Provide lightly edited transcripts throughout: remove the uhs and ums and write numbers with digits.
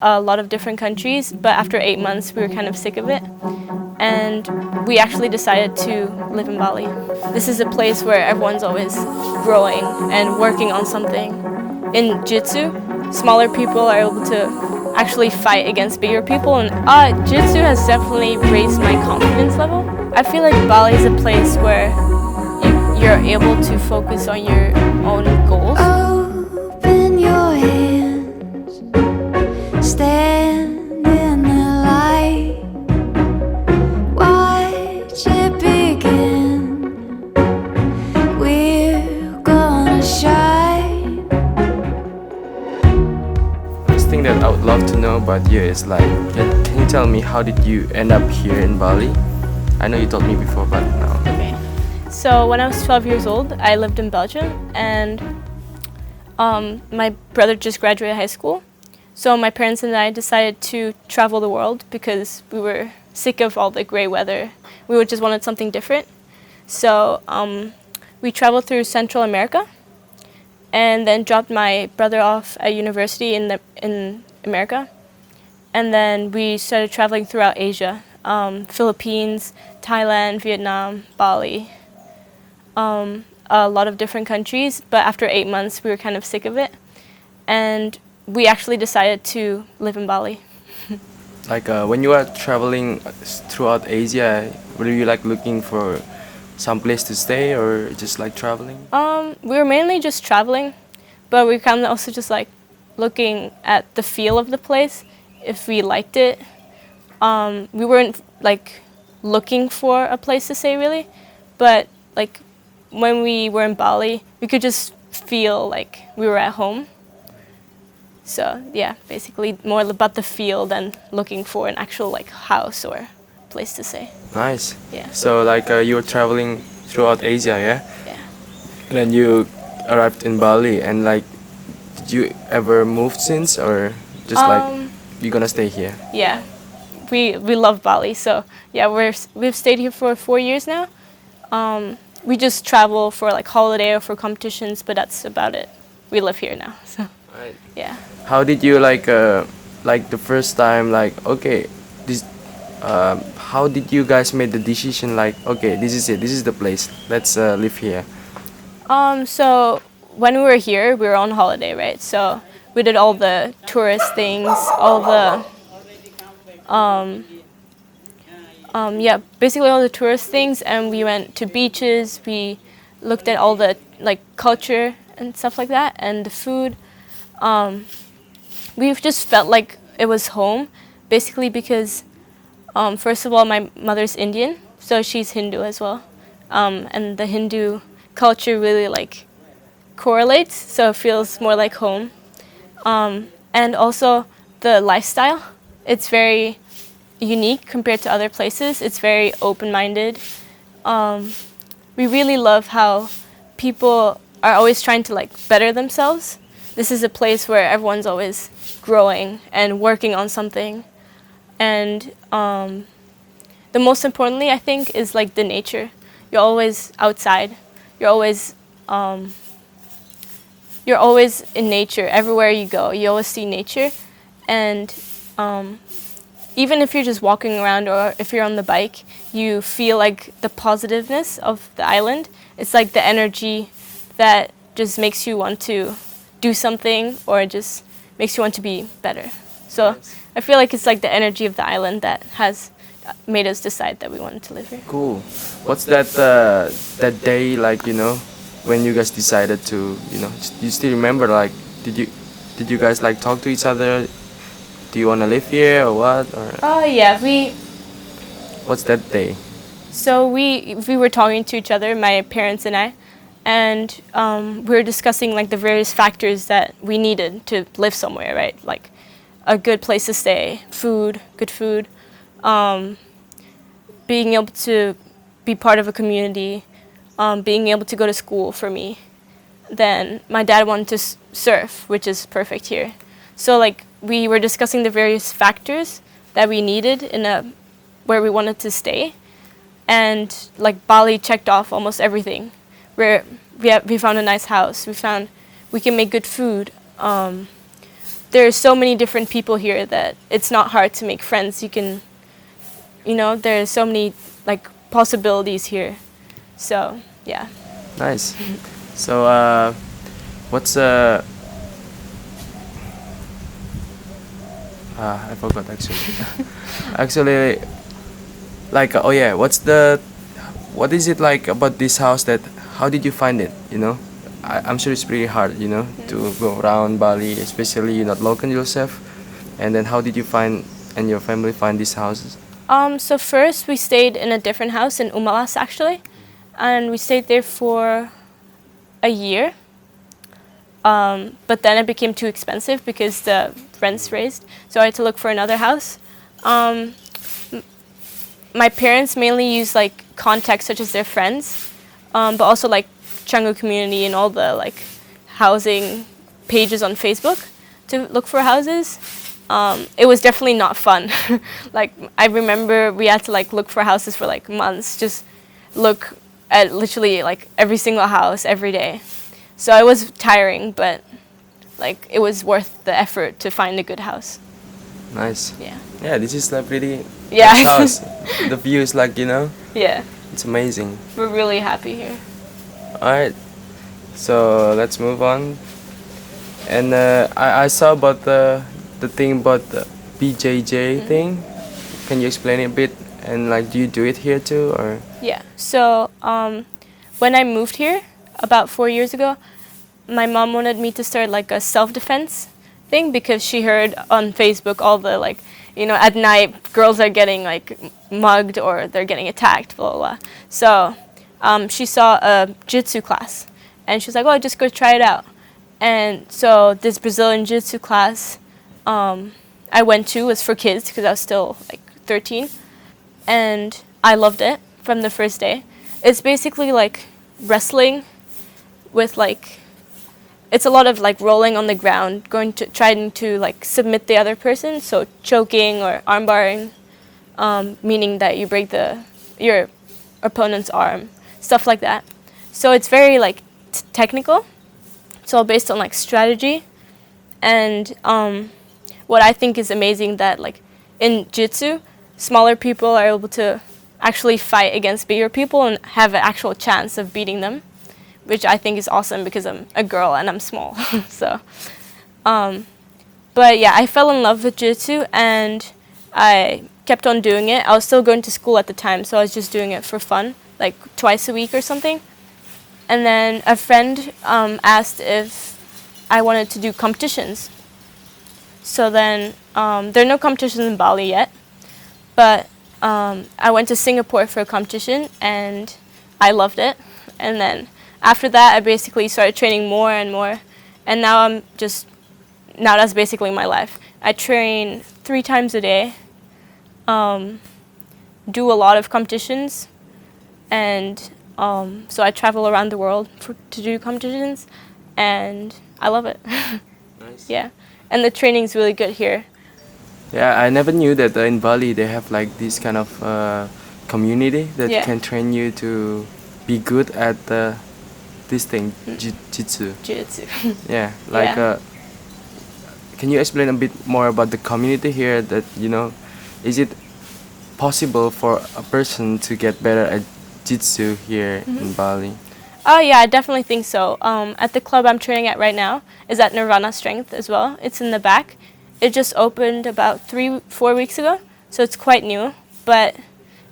a lot of different countries, but after 8 months we were kind of sick of it, and we actually decided to live in Bali. This is a place where everyone's always growing and working on something. In Jitsu, smaller people are able to actually fight against bigger people, and Jitsu has definitely raised my confidence level. I feel like Bali is a place where you're able to focus on your own goals. Open your hands, stand in the light, watch it begin. We're gonna shine. First thing that I would love to know about you is can you tell me how did you end up here in Bali? I know you told me before, but now. Okay. So when I was 12 years old, I lived in Belgium, and my brother just graduated high school. So my parents and I decided to travel the world because we were sick of all the gray weather. We just wanted something different. So we traveled through Central America and then dropped my brother off at university in America. And then we started traveling throughout Asia, Philippines, Thailand, Vietnam, Bali, a lot of different countries. But after 8 months, we were kind of sick of it, and we actually decided to live in Bali. When you are traveling throughout Asia, were you looking for some place to stay or just traveling? We were mainly just traveling, but we kind of also just looking at the feel of the place, if we liked it. We weren't looking for a place to stay really, but when we were in Bali, we could just feel like we were at home. So yeah, basically more about the feel than looking for an actual house or place to stay. Nice. Yeah. So you were traveling throughout Asia, yeah? Yeah. And then you arrived in Bali, and did you ever move since, or just you're gonna stay here? Yeah, we love Bali. So yeah, we've stayed here for 4 years now. We just travel for holiday or for competitions, but that's about it. We live here now, so Right. yeah. How did you the first time this how did you guys make the decision okay, this is it, this is the place, let's live here? So when we were here, we were on holiday, right? So we did all the tourist things, all the basically all the tourist things, and we went to beaches. We looked at all the culture and stuff like that, and the food. We just felt like it was home, basically because first of all, my mother's Indian, so she's Hindu as well, and the Hindu culture really correlates, so it feels more like home. And also the lifestyle, it's very unique compared to other places. It's very open-minded. We really love how people are always trying to better themselves. This is a place where everyone's always growing and working on something. And the most importantly, I think, is the nature. You're always outside. You're always in nature. Everywhere you go, you always see nature. And even if you're just walking around or if you're on the bike, you feel the positiveness of the island. It's the energy that just makes you want to do something, or just makes you want to be better. So I feel it's the energy of the island that has made us decide that we wanted to live here. Cool. What's that day when you guys decided to you still remember did you guys talk to each other? Do you want to live here or what? Or Oh yeah, what's that day? So we were talking to each other, my parents and I, and we were discussing the various factors that we needed to live somewhere, right? A good place to stay, good food, being able to be part of a community, being able to go to school for me. Then my dad wanted to surf, which is perfect here. So we were discussing the various factors that we needed where we wanted to stay, and Bali checked off almost everything. We found a nice house. We found we can make good food. there are so many different people here that it's not hard to make friends. You can, there are so many like possibilities here. So yeah. Nice. So what's I forgot actually. Actually, like oh yeah, what is it like about this house that how did you find it? I'm sure it's pretty hard, to go around Bali, especially you're not local yourself. And then how did you find and your family find these houses? So first we stayed in a different house in Umalas actually, and we stayed there for a year. But then it became too expensive because the rents raised, so I had to look for another house. My parents mainly use like contacts such as their friends, but also like Canggu community and all the like housing pages on Facebook to look for houses. It was definitely not fun. Like I remember we had to like look for houses for like months, just look at literally like every single house every day. So it was tiring, but like it was worth the effort to find a good house. Nice. Yeah. Yeah, this is a pretty Yeah. nice house. The view is like, Yeah. it's amazing. We're really happy here. Alright, so let's move on. And I saw about the thing about the BJJ thing. Can you explain it a bit? And like, do you do it here too, or? Yeah. So when I moved here about 4 years ago, my mom wanted me to start like a self-defense thing because she heard on Facebook all the like, at night girls are getting like mugged or they're getting attacked, blah blah blah. So she saw a jiu-jitsu class, and she was like, "Oh, just go try it out." And so this Brazilian jiu-jitsu class I went to was for kids because I was still like 13, and I loved it from the first day. It's basically like wrestling with like, it's a lot of like rolling on the ground, trying to like submit the other person, so choking or arm barring, meaning that you break your opponent's arm, stuff like that. So it's very like technical. It's all based on like strategy, and what I think is amazing that like in jiu-jitsu, smaller people are able to actually fight against bigger people and have an actual chance of beating them, which I think is awesome because I'm a girl and I'm small. So, but yeah, I fell in love with jiu-jitsu and I kept on doing it. I was still going to school at the time, so I was just doing it for fun, like twice a week or something. And then a friend asked if I wanted to do competitions. So then there are no competitions in Bali yet, but I went to Singapore for a competition and I loved it. And then after that, I basically started training more and more, and now that's basically my life. I train 3 times a day, do a lot of competitions, and so I travel around the world to do competitions, and I love it. Nice. Yeah, and the training's really good here. Yeah, I never knew that in Bali they have like this kind of community that Yeah. can train you to be good at this thing, jiu-jitsu. Jiu-jitsu. Yeah, like Yeah. can you explain a bit more about the community here? That is it possible for a person to get better at jiu-jitsu here in Bali? Oh yeah, I definitely think so. At the club I'm training at right now is at Nirvana Strength as well. It's in the back. It just opened about 3-4 weeks ago, so it's quite new, but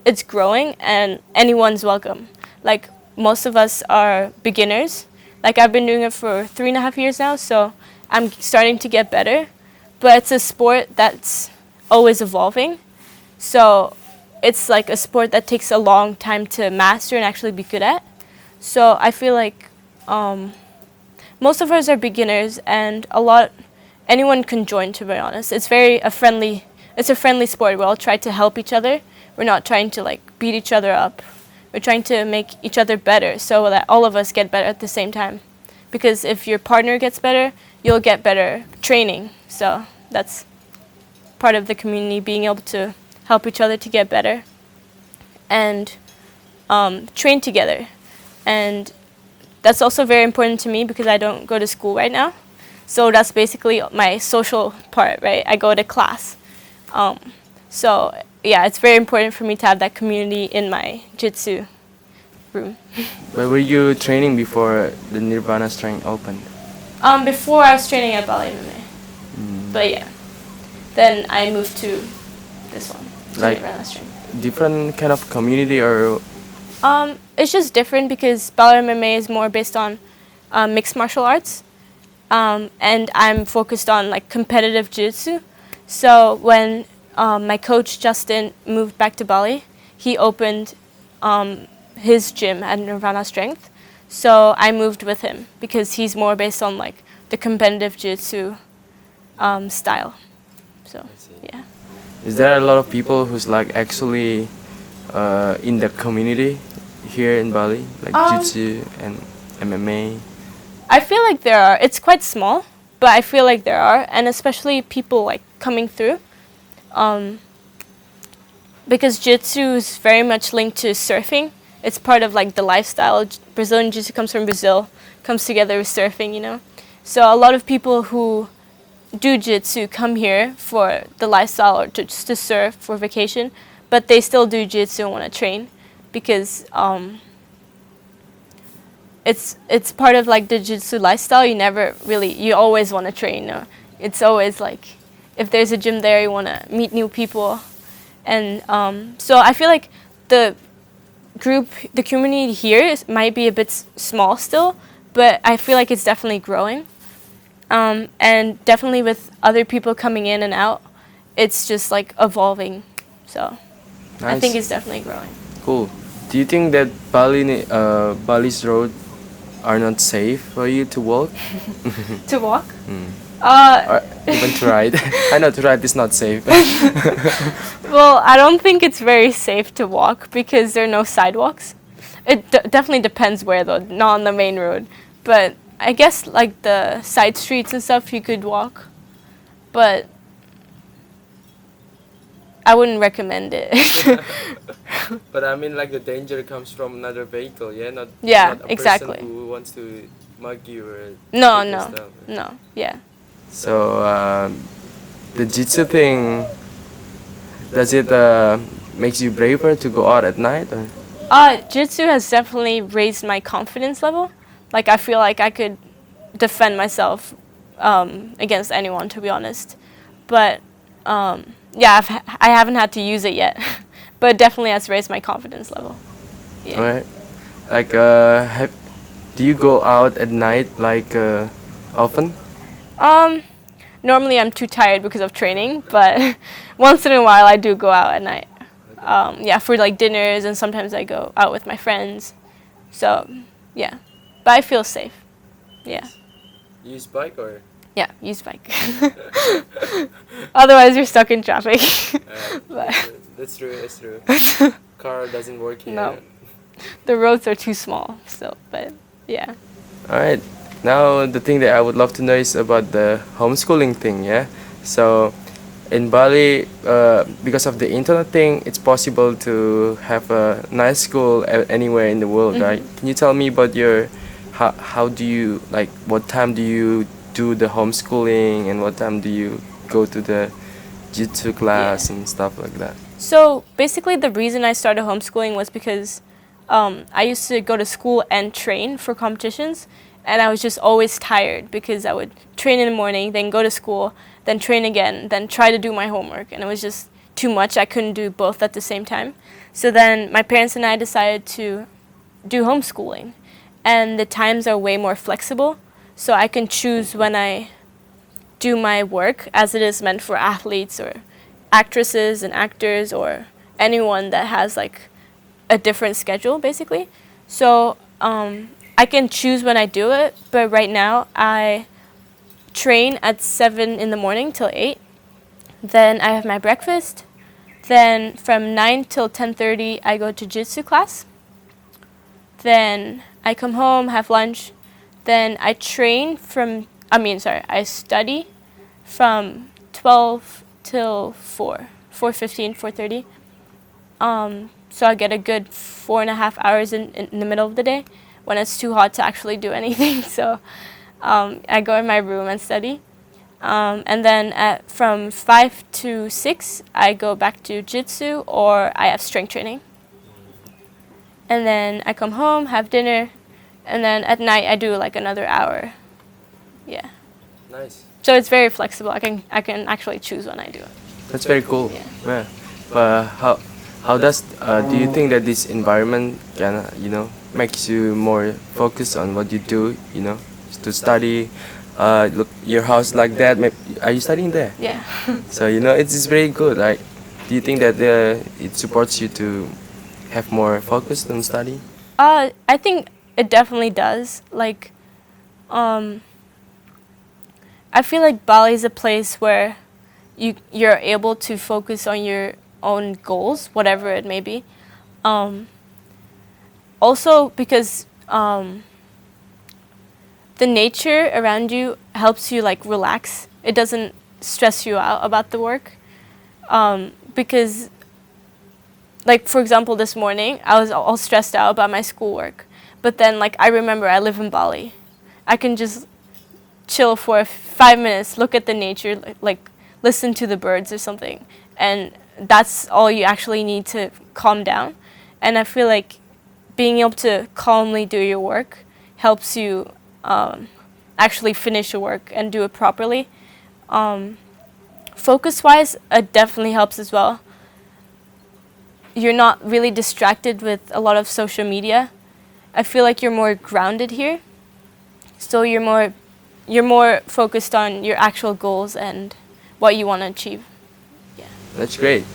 it's growing and anyone's welcome. Like most of us are beginners. Like I've been doing it for 3.5 years now, so I'm starting to get better. But it's a sport that's always evolving, so it's like a sport that takes a long time to master and actually be good at. So I feel like most of us are beginners, and anyone can join, to be honest. It's a friendly sport. We all try to help each other. We're not trying to like beat each other up. We're trying to make each other better so that all of us get better at the same time. Because if your partner gets better, you'll get better training. So that's part of the community, being able to help each other to get better and train together. And that's also very important to me because I don't go to school right now. So that's basically my social part, right? I go to class. So yeah, it's very important for me to have that community in my jitsu room. But were you training before the Nirvana Strength opened? Before I was training at Bali MMA. But yeah, then I moved to this one, to Like- Nirvana Strength. Different kind of community, or It's just different because Bali MMA is more based on mixed martial arts, and I'm focused on like competitive jiu-jitsu. So when my coach Justin moved back to Bali, he opened his gym at Nirvana Strength. So I moved with him because he's more based on like the competitive jiu-jitsu style. So yeah. is there a lot of people who's like actually in the community here in Bali, like jiu-jitsu and MMA? I feel like there are. It's quite small, but I feel like there are, and especially people like coming through, because jiu-jitsu is very much linked to surfing. It's part of like the lifestyle. Brazilian jiu-jitsu comes from Brazil, comes together with surfing, you know. So a lot of people who do jiu-jitsu come here for the lifestyle or just to surf for vacation, but they still do jiu-jitsu and want to train because it's part of like the jiu-jitsu lifestyle. You always want to train. You know? It's always like if there's a gym there, you want to meet new people, and so I feel like the community here might be a bit small still, but I feel like it's definitely growing, and definitely with other people coming in and out, it's just like evolving. So I think Nice. it's definitely growing. Cool. Do you think that Bali's road are not safe for you to walk? To walk? Or even to ride? I know to ride is not safe. Well, I don't think it's very safe to walk because there are no sidewalks. It definitely depends where though, not on the main road. But I guess like the side streets and stuff you could walk. But I wouldn't recommend it. But I mean, like the danger comes from another vehicle, yeah, not Yeah, not a exactly. person who wants to mug you or No, take your no, stuff. no, yeah. So the jitsu thing, does it makes you braver to go out at night? Or? Jiu-jitsu has definitely raised my confidence level. Like I feel like I could defend myself against anyone, to be honest. But yeah, I haven't had to use it yet, but it definitely has raised my confidence level. Yeah. Alright. Like, do you go out at night like often? Normally I'm too tired because of training, but once in a while I do go out at night. Yeah, for like dinners, and sometimes I go out with my friends. So, yeah. But I feel safe. Yeah. You use bike or? Yeah, use bike. Otherwise you're stuck in traffic. But That's true. That's true. Car doesn't work here. No. the roads are too small still, but yeah. All right. Now the thing that I would love to know is about the homeschooling thing. Yeah. So in Bali, because of the internet thing, it's possible to have a nice school anywhere in the world, right? Can you tell me about your how do you like what time do you do the homeschooling and what time do you go to the jiu-jitsu class and stuff like that? So basically the reason I started homeschooling was because I used to go to school and train for competitions, and I was just always tired because I would train in the morning, then go to school, then train again, then try to do my homework, and it was just too much. I couldn't do both at the same time. So then my parents and I decided to do homeschooling, and the times are way more flexible, so I can choose when I do my work as it is meant for athletes or actresses and actors or anyone that has like a different schedule basically. So I can choose when I do it, but right now I train at 7 in the morning till 8. Then I have my breakfast. Then from 9 till 10:30 I go to jiu-jitsu class. Then I come home, have lunch. Then I train I study from 12 till 4, 4:15, 4:30. So I get a good 4.5 hours in the middle of the day when it's too hot to actually do anything. So I go in my room and study. And then from 5 to 6, I go back to jiu-jitsu or I have strength training. And then I come home, have dinner, and then at night I do like another hour. Yeah. Nice. So it's very flexible. I can actually choose when I do it. That's very cool. Yeah. Yeah. But how does do you think that this environment can makes you more focused on what you do? To study. Look, your house like that. Are you studying there? Yeah. So it's very good. Like, do you think that it supports you to have more focus on study? I think it definitely does. Like, I feel like Bali is a place where you're able to focus on your own goals, whatever it may be. Also because the nature around you helps you like relax. It doesn't stress you out about the work. Because like, for example, this morning, I was all stressed out about my schoolwork. But then, like, I remember I live in Bali. I can just chill for 5 minutes, look at the nature, like listen to the birds or something. And that's all you actually need to calm down. And I feel like being able to calmly do your work helps you actually finish your work and do it properly. Focus-wise, it definitely helps as well. You're not really distracted with a lot of social media. I feel like you're more grounded here. So you're more focused on your actual goals and what you want to achieve. Yeah. That's great.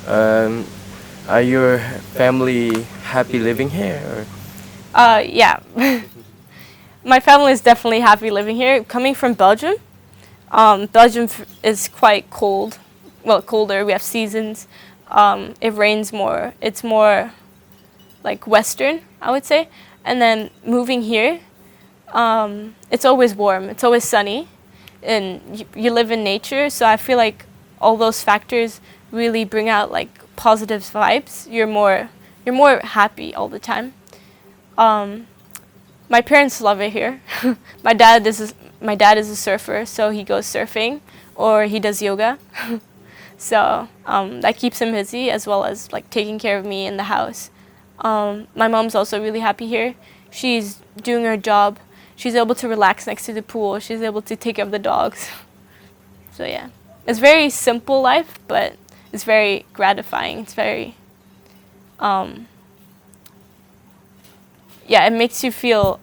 Are your family happy living here? Or? Yeah. My family is definitely happy living here. Coming from Belgium, Belgium is quite cold. Well, colder. We have seasons. It rains more. It's more like Western, I would say. And then moving here, it's always warm. It's always sunny, and you live in nature. So I feel like all those factors really bring out like positive vibes. You're more happy all the time. My parents love it here. My dad is a surfer, so he goes surfing or he does yoga. So that keeps him busy as well as like taking care of me in the house. My mom's also really happy here. She's doing her job. She's able to relax next to the pool. She's able to take care of the dogs. So yeah, it's very simple life, but it's very gratifying. It's very, yeah, it makes you feel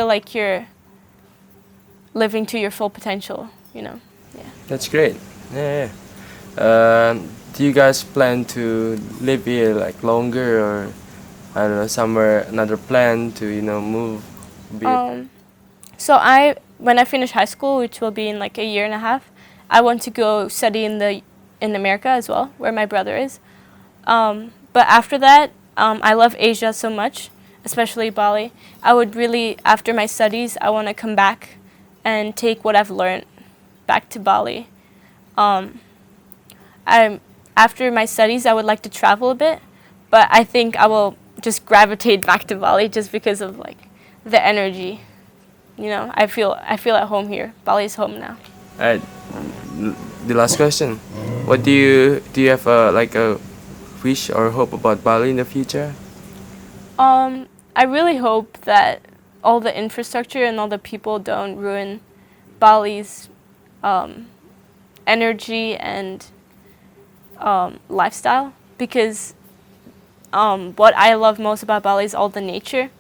like you're living to your full potential, Yeah. That's great. Yeah. Do you guys plan to live here like longer, or I don't know, somewhere another plan to move? So when I finish high school, which will be in like a year and a half, I want to go study in America as well, where my brother is. But after that, I love Asia so much, especially Bali. I would really, after my studies, I want to come back and take what I've learned back to Bali. After my studies, I would like to travel a bit, but I think I will just gravitate back to Bali just because of like the energy. I feel at home here. Bali is home now. All right. The last question: what do you have a wish or hope about Bali in the future? I really hope that all the infrastructure and all the people don't ruin Bali's energy and lifestyle, because what I love most about Bali is all the nature.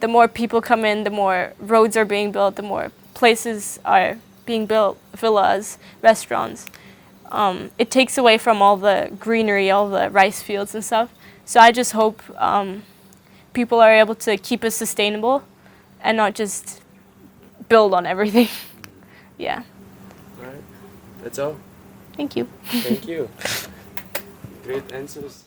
The more people come in, the more roads are being built, the more places are being built, villas, restaurants. It takes away from all the greenery, all the rice fields and stuff. So I just hope people are able to keep it sustainable and not just build on everything. Yeah. All right. That's all. Thank you. Thank you. Great answers.